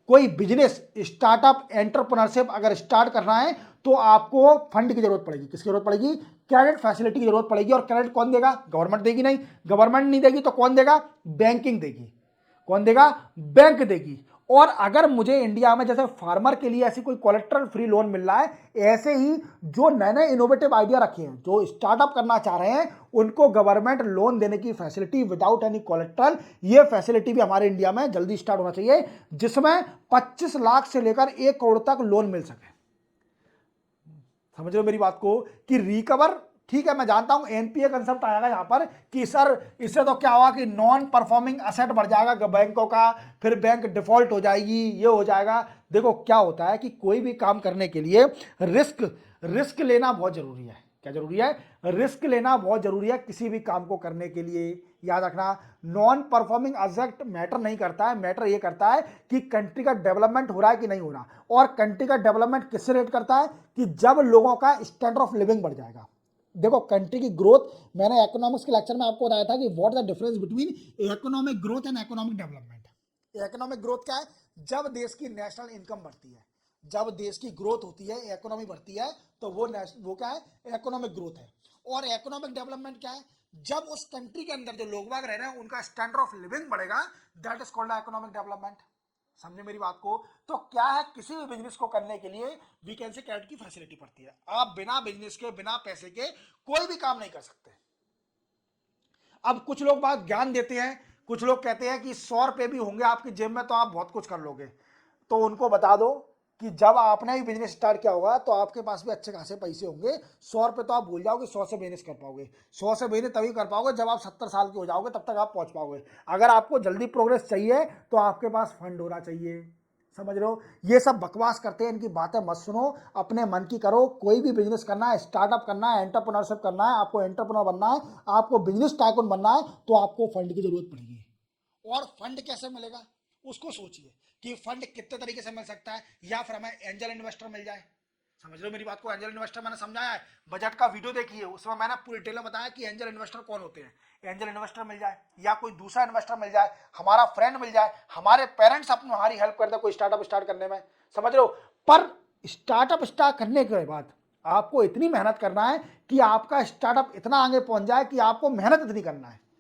कोई business, startup, entrepreneurship अगर start करना है तो आपको फंड की जरूरत पड़ेगी। किसकी जरूरत पड़ेगी? क्रेडिट फैसिलिटी की जरूरत पड़ेगी। और क्रेडिट कौन देगा? गवर्नमेंट देगी नहीं। गवर्नमेंट नहीं देगी तो कौन देगा? बैंकिंग देगी। कौन देगा? बैंक देगी। और अगर मुझे इंडिया में जैसे फार्मर के लिए ऐसी कोई कोलेट्रल फ्री लोन मिल रहा है, ऐसे ही जो नए नए इनोवेटिव आइडिया रखे हैं, जो स्टार्टअप करना चाह रहे हैं, उनको गवर्नमेंट लोन देने की फैसिलिटी विदाउट एनी कोलेट्रल, ये फैसिलिटी भी हमारे इंडिया में जल्दी स्टार्ट होना चाहिए, जिसमें 25 लाख से लेकर 1 करोड़ तक लोन मिल सके। समझ रहे हो मेरी बात को? कि रिकवर, ठीक है मैं जानता हूं एनपीए कंसेप्ट आएगा यहां पर कि सर इससे तो क्या होगा कि नॉन परफॉर्मिंग असेट बढ़ जाएगा बैंकों का, फिर बैंक डिफॉल्ट हो जाएगी, ये हो जाएगा। देखो क्या होता है कि कोई भी काम करने के लिए रिस्क लेना बहुत जरूरी है। क्या जरूरी है? रिस्क लेना बहुत जरूरी है किसी भी काम को करने के लिए। याद रखना, नॉन परफॉर्मिंग असेट मैटर नहीं करता है, मैटर ये करता है कि कंट्री का डेवलपमेंट हो रहा है कि नहीं हो रहा। और कंट्री का डेवलपमेंट किससे रेट करता है? कि जब लोगों का स्टैंडर्ड ऑफ लिविंग बढ़ जाएगा। देखो कंट्री की ग्रोथ, मैंने इकोनॉमिक्स के लेक्चर में आपको बताया था कि what the difference between economic growth and economic development. Economic growth क्या है? जब देश की नेशनल इनकम बढ़ती है, जब देश की ग्रोथ होती है, इकोनॉमी बढ़ती है, तो वो क्या है? इकोनॉमिक ग्रोथ है। और इकोनॉमिक डेवलपमेंट क्या है? जब उस कंट्री के अंदर जो लोग बाग रह रहे हैं उनका स्टैंडर्ड ऑफ लिविंग बढ़ेगा, that is called economic development. समझे मेरी बात को? तो क्या है, किसी भी बिजनेस को करने के लिए वी कैन से क्रेडिट की फैसिलिटी पड़ती है। आप बिना बिजनेस के, बिना पैसे के कोई भी काम नहीं कर सकते। अब कुछ लोग बात ज्ञान देते हैं, कुछ लोग कहते हैं कि 100 रुपए भी होंगे आपकी जेब में तो आप बहुत कुछ कर लोगे। तो उनको बता दो कि जब आपने भी बिजनेस स्टार्ट किया होगा तो आपके पास भी अच्छे खासे पैसे होंगे। 100 रुपए तो आप भूल जाओगे, 100 से बिजनेस कर पाओगे। 100 से बिजनेस तभी कर पाओगे जब आप 70 साल के हो जाओगे, तब तक आप पहुंच पाओगे। अगर आपको जल्दी प्रोग्रेस चाहिए तो आपके पास फंड होना चाहिए। समझ रहे हो? ये सब बकवास करते हैं, इनकी बातें मत सुनो, अपने मन की करो। कोई भी बिजनेस करना है, स्टार्टअप करना है, एंटरप्रेन्योरशिप करना है, आपको एंटरप्रेन्योर बनना है, आपको बिजनेस टाइकून बनना है, तो आपको फंड की जरूरत पड़ेगी। और फंड कैसे मिलेगा उसको सोचिए कि फंड कितने तरीके से मिल सकता है। या फिर हमें एंजल इन्वेस्टर मिल जाए। समझ लो मेरी बात को? एंजल इन्वेस्टर मैंने समझाया है, बजट का वीडियो देखिए, उसमें मैंने पूरी डिटेल में बताया कि एंजल इन्वेस्टर कौन होते हैं। एंजल इन्वेस्टर मिल जाए, या कोई दूसरा इन्वेस्टर मिल जाए, हमारा फ्रेंड मिल जाए, हमारे पेरेंट्स अपनी हमारी हेल्प कर दे कोई स्टार्टअप स्टार्ट करने में। समझ रहे हो? पर स्टार्टअप स्टार्ट करने के बाद आपको इतनी मेहनत करना है कि आपका स्टार्टअप इतना आगे पहुंच जाए कि आपको मेहनत इतनी करना है।